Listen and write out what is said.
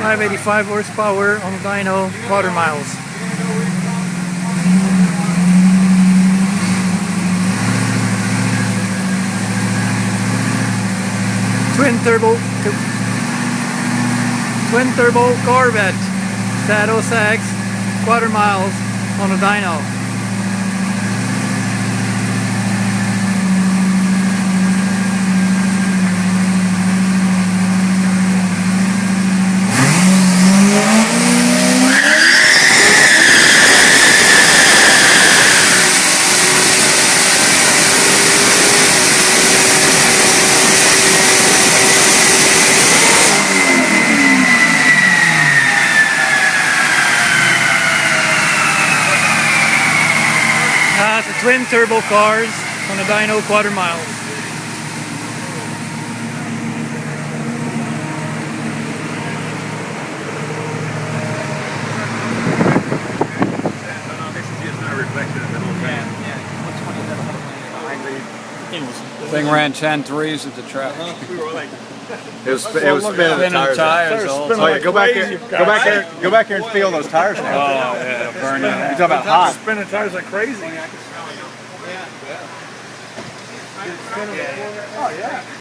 585 horsepower on the dyno, quarter miles. Twin turbo corvette, z06, quarter miles on the dyno. It's a twin turbo cars on the dyno, quarter miles. Thing ran 10.3s at the track. It was spinning the tires. Oh yeah, go back here and feel those tires now. Oh yeah, burning. You're talking about hot. Spinning tires like crazy. Oh yeah.